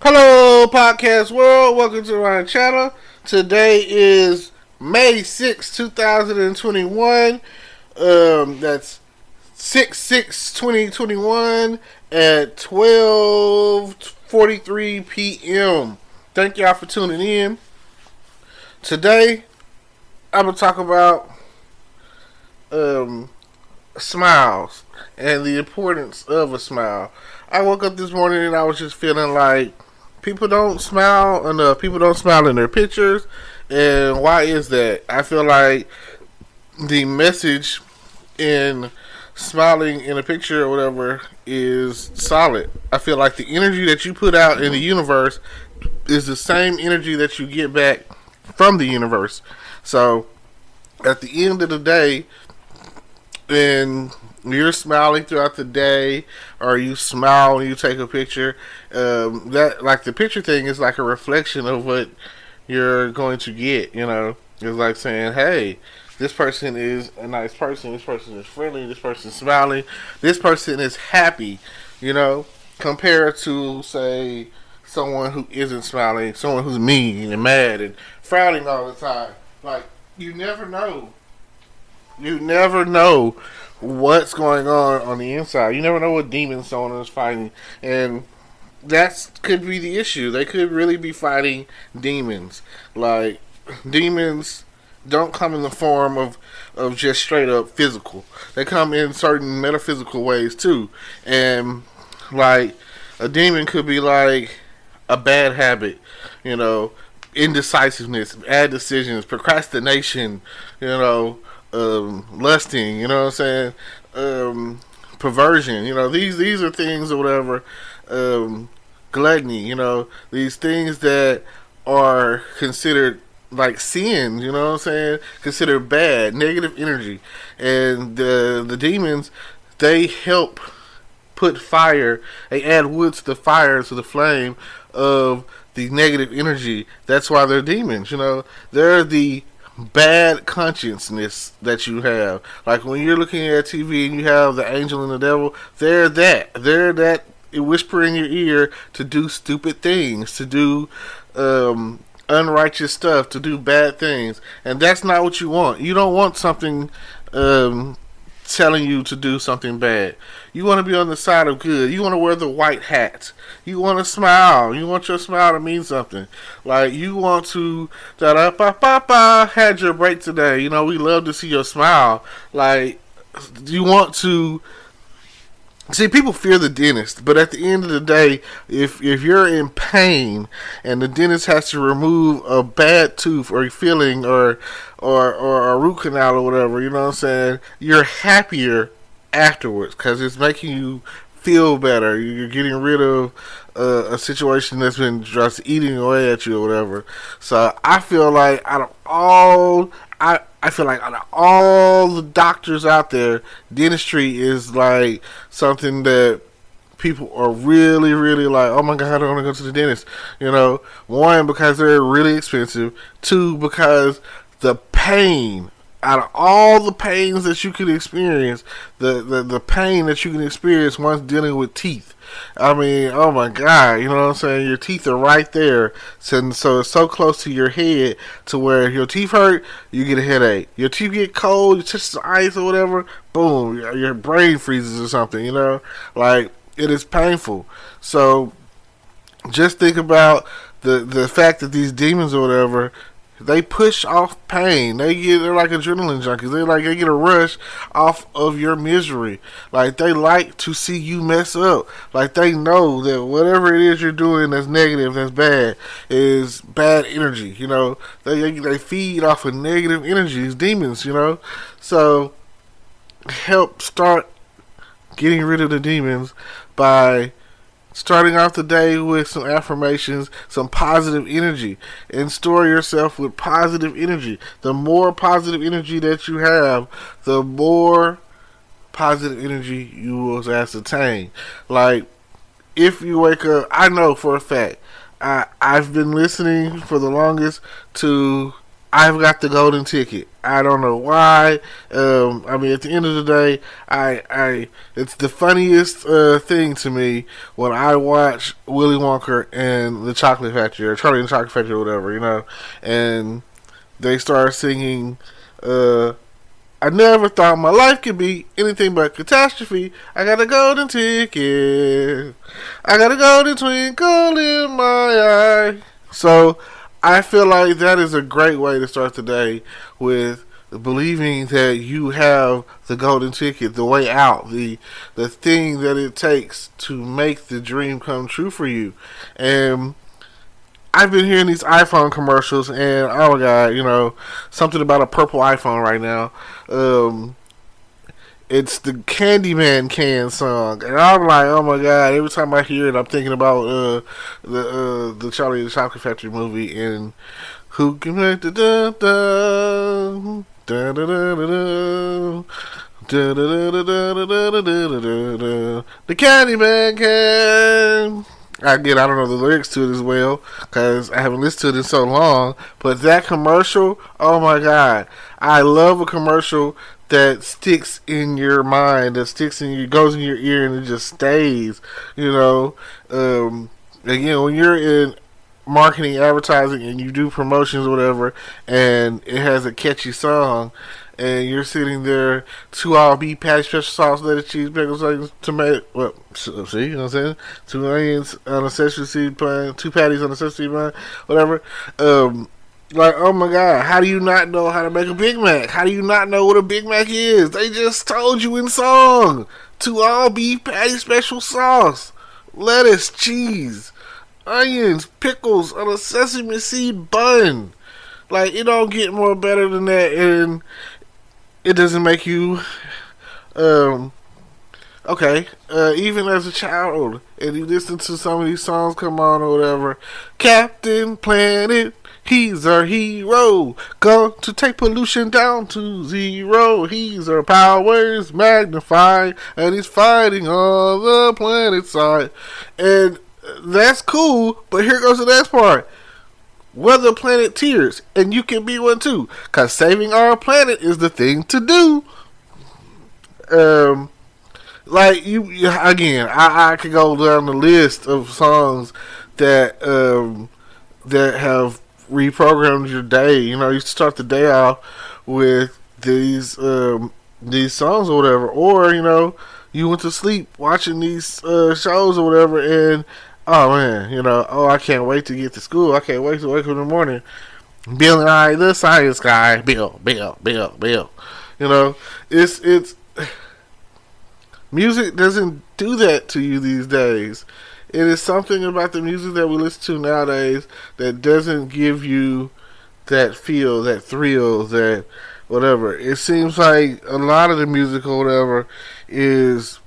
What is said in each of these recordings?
Hello, podcast world. Welcome to my channel. Today is May 6, 2021. That's 6/6/2021 at 12:43 p.m. Thank y'all for tuning in. Today, I'm going to talk about smiles and the importance of a smile. I woke up this morning and I was just feeling like people don't smile enough. People don't smile in their pictures. And why is that? I feel like the message in smiling in a picture or whatever is solid. I feel like the energy that you put out in the universe is the same energy that you get back from the universe. So at the end of the day, and you're smiling throughout the day, or you smile when you take a picture, that, like, the picture thing is like a reflection of what you're going to get. It's like saying, hey, this person is a nice person, this person is friendly, this person is smiling, this person is happy, compared to, say, someone who isn't smiling, someone who's mean and mad and frowning all the time. Like, you never know what's going on the inside. You never know what demons someone is fighting, and that could be the issue. They could really be fighting demons. Like, demons don't come in the form of just straight up physical. They come in certain metaphysical ways too. And like, a demon could be like a bad habit, indecisiveness, bad decisions, procrastination, lusting, perversion, these are things or whatever, gluttony, these things that are considered like sins, considered bad, negative energy. And the demons, they help put fire, they add wood to the fire, to the flame of the negative energy. That's why they're demons, they're the bad consciousness that you have. Like when you're looking at TV and you have the angel and the devil, they're that whisper in your ear to do stupid things, to do unrighteous stuff, to do bad things. And that's not what you want. You don't want something telling you to do something bad. You want to be on the side of good. You want to wear the white hat. You want to smile. You want your smile to mean something. Like, you want to had your break today. We love to see your smile. Like, you want to see, people fear the dentist, but at the end of the day, if you're in pain and the dentist has to remove a bad tooth or filling or a root canal or whatever, you're happier afterwards because it's making you feel better. You're getting rid of a situation that's been just eating away at you or whatever. So I feel like out of all the doctors out there, dentistry is like something that people are really, really like, oh my God, I want to go to the dentist. One, because they're really expensive. Two, because the pain, out of all the pains that you could experience, the pain that you can experience once dealing with teeth. I mean, oh my God, your teeth are right there. So it's so close to your head to where if your teeth hurt, you get a headache. Your teeth get cold, you touch the ice or whatever, boom, your brain freezes or something, Like, it is painful. So just think about the fact that these demons or whatever, they push off pain. They're like adrenaline junkies. They get a rush off of your misery. Like, they like to see you mess up. Like, they know that whatever it is you're doing that's negative, that's bad, is bad energy. They feed off of negative energy. These demons. So help start getting rid of the demons by starting off the day with some affirmations, some positive energy, and store yourself with positive energy. The more positive energy that you have, the more positive energy you will ascertain. Like, if you wake up, I know for a fact, I've been listening for the longest to I've got the golden ticket. I don't know why. I mean, at the end of the day, it's the funniest thing to me when I watch Willy Wonka and the Chocolate Factory, or Charlie and the Chocolate Factory, or whatever, and they start singing. I never thought my life could be anything but catastrophe. I got a golden ticket. I got a golden twinkle in my eye. So I feel like that is a great way to start the day, with believing that you have the golden ticket, the way out, the thing that it takes to make the dream come true for you. And I've been hearing these iPhone commercials, and oh my god, something about a purple iPhone right now. It's the Candyman Can song, and I'm like, oh my god! Every time I hear it, I'm thinking about the Charlie and the Chocolate Factory movie, and who can make the da da da da da da da, the Candyman Can. I don't know the lyrics to it as well, because I haven't listened to it in so long. But that commercial, oh my god, I love a commercial that sticks in your mind, goes in your ear, and it just stays. Again, when you're in marketing, advertising, and you do promotions or whatever, and it has a catchy song, and you're sitting there, 2 all beef patty, special sauce, lettuce, cheese, pickles, onions, tomato. Well, see, you know what I'm saying? 2 onions on a sesame seed bun, 2 patties on a sesame seed bun, whatever. Like, oh my god, how do you not know how to make a Big Mac? How do you not know what a Big Mac is? They just told you in song. 2 all beef patty, special sauce, lettuce, cheese, onions, pickles on a sesame seed bun. Like, it don't get more better than that, and it doesn't make you okay. Even as a child, and you listen to some of these songs come on or whatever, Captain Planet, he's our hero, going to take pollution down to 0. He's our powers magnified, and he's fighting on the planet side. And that's cool, but here goes the next part. Weather planet tears, and you can be one too, cause saving our planet is the thing to do. Like you again, I could go down the list of songs that that have reprogrammed your day. You start the day off with these songs or whatever, or you went to sleep watching these shows or whatever, and oh man, I can't wait to get to school. I can't wait to wake up in the morning. Bill and I, the science guy. Bill. It's music doesn't do that to you these days. It is something about the music that we listen to nowadays that doesn't give you that feel, that thrill, that whatever. It seems like a lot of the music or whatever is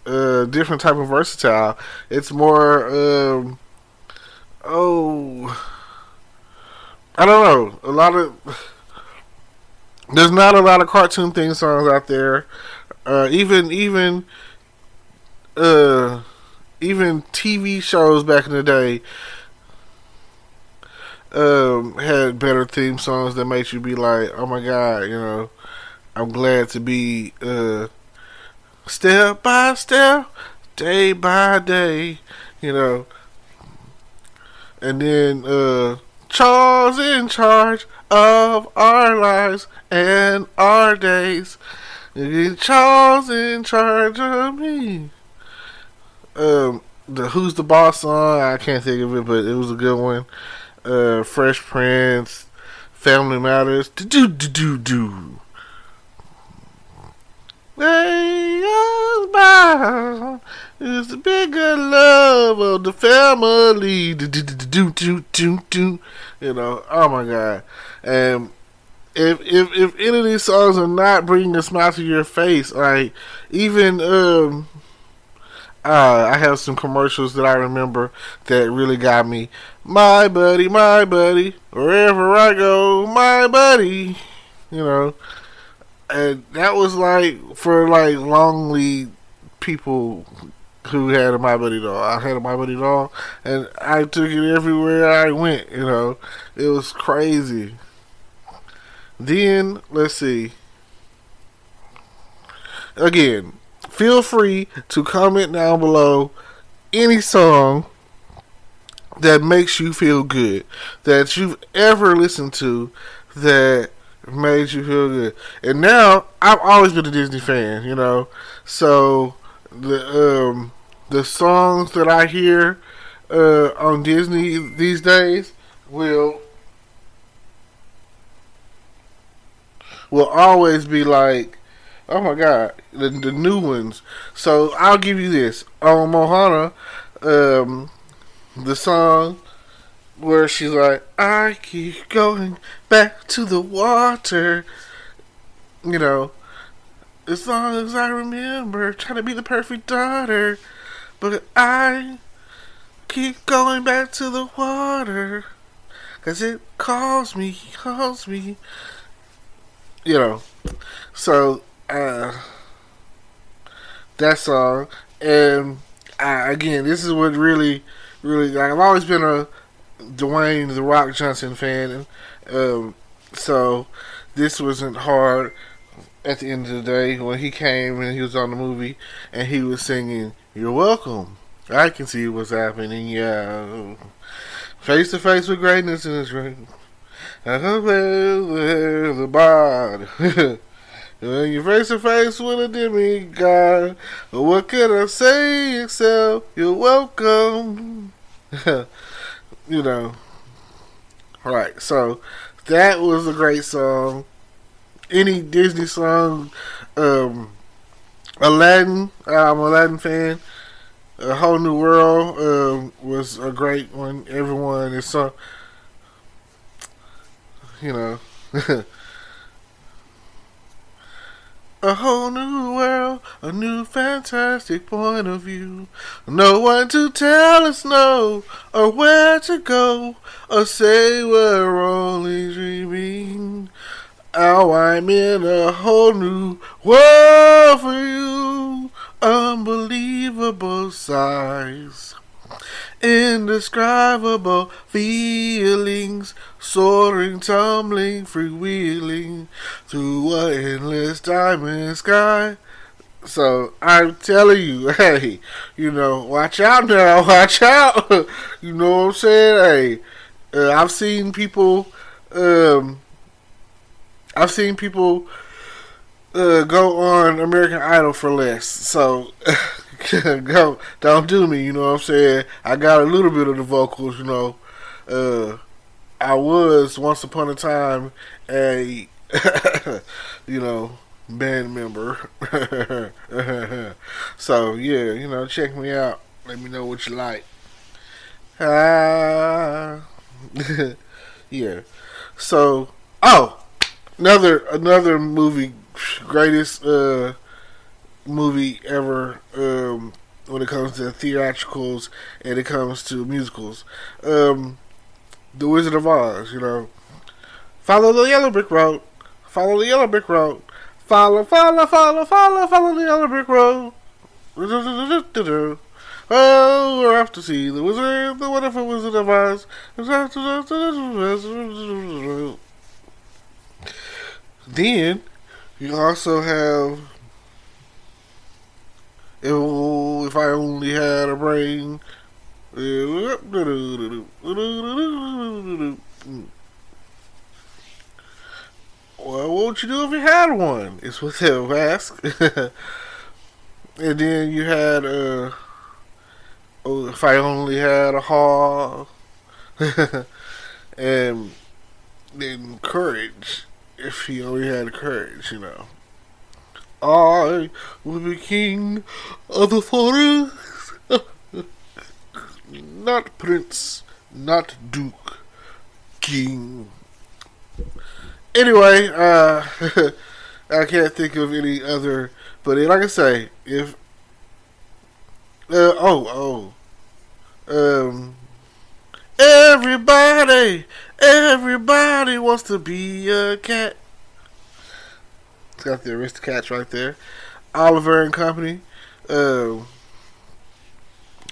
different type of versatile. It's more I don't know. There's not a lot of cartoon theme songs out there. Even TV shows back in the day had better theme songs that made you be like, oh my god, I'm glad to be step by step, day by day, and then Charles in charge of our lives and our days. Charles in charge of me. The Who's the Boss song, I can't think of it, but it was a good one. Fresh Prince, Family Matters. Do. Lay us by is the bigger love of the family. Do. Oh my god. And if any of these songs are not bringing a smile to your face, like even I have some commercials that I remember that really got me. My buddy, wherever I go, my buddy. And that was like for like lonely people who had a My Buddy doll. I had a My Buddy doll, and I took it everywhere I went. You know, it was crazy. Then let's see. Again, feel free to comment down below any song that makes you feel good that you've ever listened to that made you feel good. And now I've always been a Disney fan, you know, so the songs that I hear on Disney these days will always be like, oh my god, the new ones. So I'll give you this on Mohana, the song where she's like, I keep going back to the water. You know, as long as I remember trying to be the perfect daughter, but I keep going back to the water, 'cause it calls me. You know, so that song, and again, this is what really, like, I've always been a Dwayne the Rock Johnson fan, and so this wasn't hard at the end of the day when he came and he was on the movie and he was singing, "You're welcome. I can see what's happening. Yeah, face to face with greatness in this ring. I can feel the bond." When you're face to face with a demigod, what can I say except you're welcome? You know. Alright, so that was a great song. Any Disney song, Aladdin, I'm an Aladdin fan. A Whole New World was a great one. Everyone is so, you know. A whole new world, a new fantastic point of view. No one to tell us no, or where to go, or say we're only dreaming. Oh, I'm in a whole new world for you. Unbelievable size. Indescribable feelings, soaring, tumbling, freewheeling through an endless diamond sky. So I'm telling you, hey, you know, watch out now, watch out. You know what I'm saying? Hey, I've seen people go on American Idol for less. So don't do me, you know what I'm saying? I got a little bit of the vocals, you know. I was once upon a time a you know, band member. So yeah, you know, check me out. Let me know what you like. Yeah. So another movie, greatest movie ever when it comes to theatricals and it comes to musicals. The Wizard of Oz, you know. Follow the yellow brick road. Follow the yellow brick road. Follow the yellow brick road. Oh, we're off to see the wizard, the wonderful Wizard of Oz. Then you also have If I Only Had a Brain. Well, what would you do if you had one? Is what they'll ask. And then you had If I Only Had a Hall. And then Courage. If he only had courage, you know. I will be king of the forest. Not prince, not duke, king. Anyway, I can't think of any other, but like I say, if everybody wants to be a cat. It's got the Aristocats right there. Oliver and Company.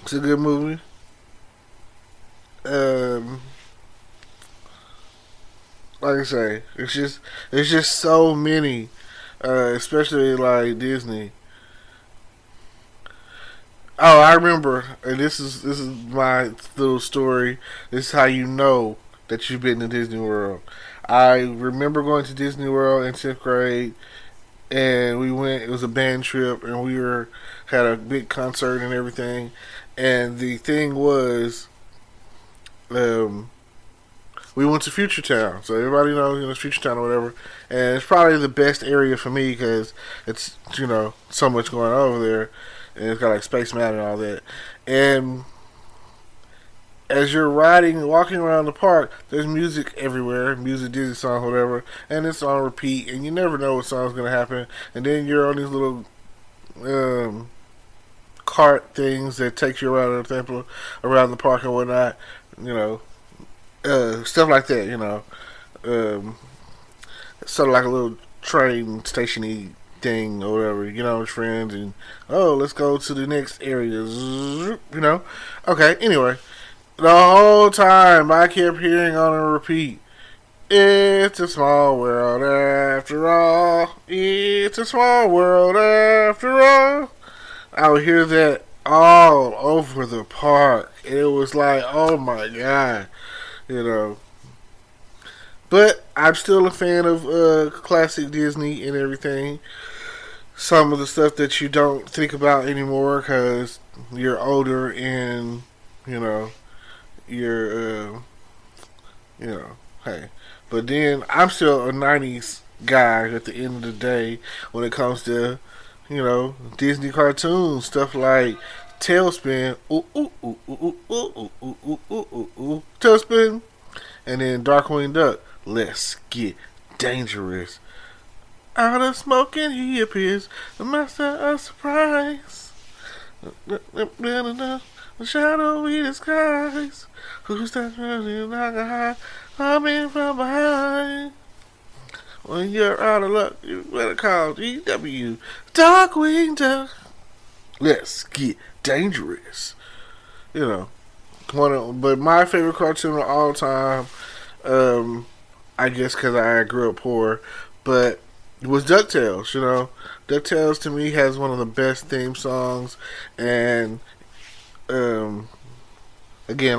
It's a good movie. Um, like I say, it's just so many, especially like Disney. Oh, I remember, and this is my little story. This is how you know that you've been to Disney World. I remember going to Disney World in 10th grade, and we went. It was a band trip, and we were had a big concert and everything. And the thing was, um, we went to Future Town, so everybody knows it's Future Town or whatever. And it's probably the best area for me because it's so much going on over there, and it's got like Space Mountain and all that. And as you're walking around the park, there's music everywhere, music, Disney song, whatever, and it's on repeat, and you never know what song's gonna happen. And then you're on these little um, cart things that takes you around the temple, around the park and whatnot. You know, stuff like that. Um, sort of like a little train stationy thing or whatever. With friends and let's go to the next area. Okay. Anyway, the whole time I kept hearing on a repeat. It's a small world after all. It's a small world after all. I would hear that all over the park. It was like, oh my god, you know. But I'm still a fan of classic Disney and everything. Some of the stuff that you don't think about anymore because you're older and you know you're hey. But then I'm still a '90s guy at the end of the day when it comes to Disney cartoons, stuff like Tailspin, ooh ooh ooh ooh ooh ooh ooh ooh ooh ooh ooh, Tailspin, and then Darkwing Duck. Let's get dangerous. Out of smoke and he appears, the master of surprise. The shadowy disguise. Who's that running like a high? Coming from behind. When you're out of luck, you better call GW. Darkwing Duck. Let's get dangerous. But my favorite cartoon of all time, I guess because I grew up poor, but it was DuckTales. DuckTales to me has one of the best theme songs, and again,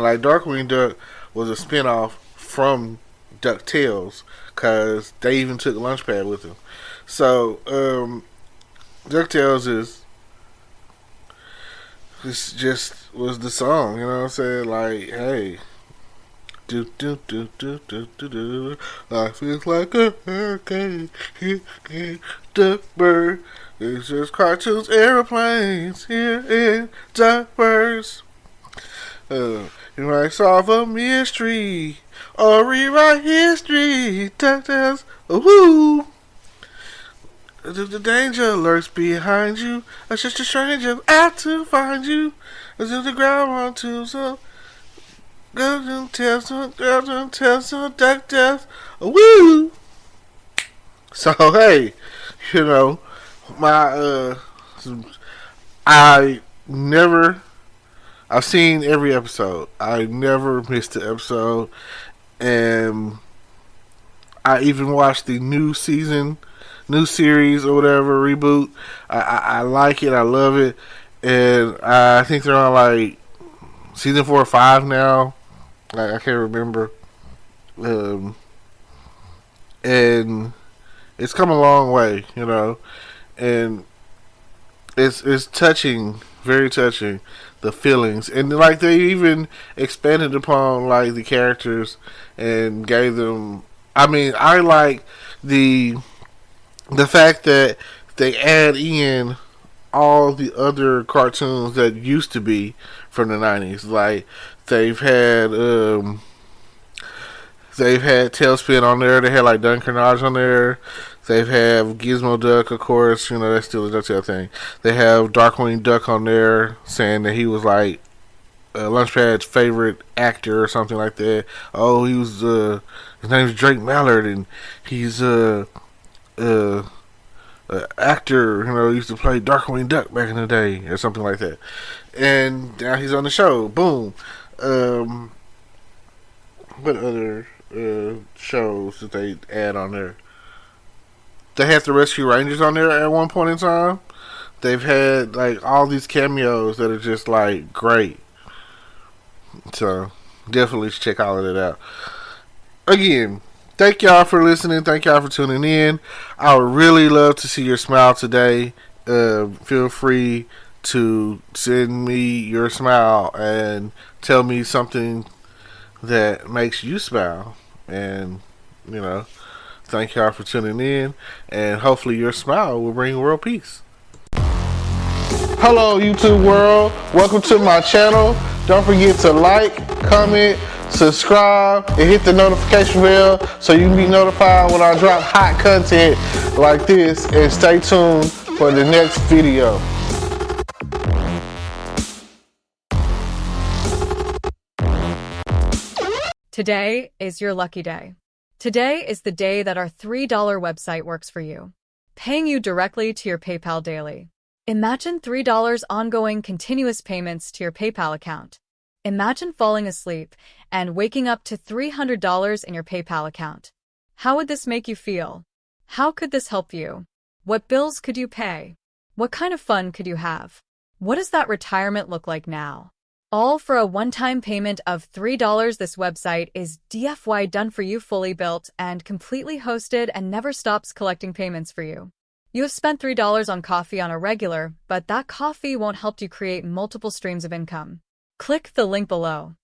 like Darkwing Duck was a spinoff from DuckTales because they even took Launchpad with them. So DuckTales is just was the song, you know what I'm saying? Like, hey, do do do do do do do. Life feels like a hurricane. Duck bird. It's just cartoons, airplanes here in Duckburst. You might solve a mystery or rewrite history. DuckTales, woohoo! The danger lurks behind you. It's just a stranger out to find you. As if the ground wants to, so girls and tell some DuckTales, woo! So hey, my I never. I've seen every episode. I never missed an episode, and I even watched the new season, new series or whatever reboot. I like it. I love it, and I think they're on like season 4 or 5 now. Like, I can't remember, and it's come a long way, and it's touching, very touching, the feelings, and like they even expanded upon like the characters and gave them. I mean, I like the fact that they add in all the other cartoons that used to be from the '90s. Like they've had Tailspin on there. They had like Duncarnage on there. They've have Gizmo Duck, of course. That's still a DuckTale thing. They have Darkwing Duck on there, saying that he was like Launchpad's favorite actor or something like that. Oh, he was his name's Drake Mallard, and he's actor, used to play Darkwing Duck back in the day or something like that. And now he's on the show. Boom. What other shows that they add on there? They had the Rescue Rangers on there at one point in time. They've had like all these cameos that are just like great. So definitely check all of it out. Again, thank y'all for listening. Thank y'all for tuning in. I would really love to see your smile today. Feel free to send me your smile and tell me something that makes you smile. And, thank y'all for tuning in. And hopefully your smile will bring world peace. Hello, YouTube world. Welcome to my channel. Don't forget to like, comment, subscribe, and hit the notification bell so you can be notified when I drop hot content like this. And stay tuned for the next video. Today is your lucky day. Today is the day that our $3 website works for you, paying you directly to your PayPal daily. Imagine $3 ongoing continuous payments to your PayPal account. Imagine falling asleep and waking up to $300 in your PayPal account. How would this make you feel? How could this help you? What bills could you pay? What kind of fun could you have? What does that retirement look like now? All for a one-time payment of $3. This website is DFY done for you, fully built and completely hosted, and never stops collecting payments for you. You have spent $3 on coffee on a regular, but that coffee won't help you create multiple streams of income. Click the link below.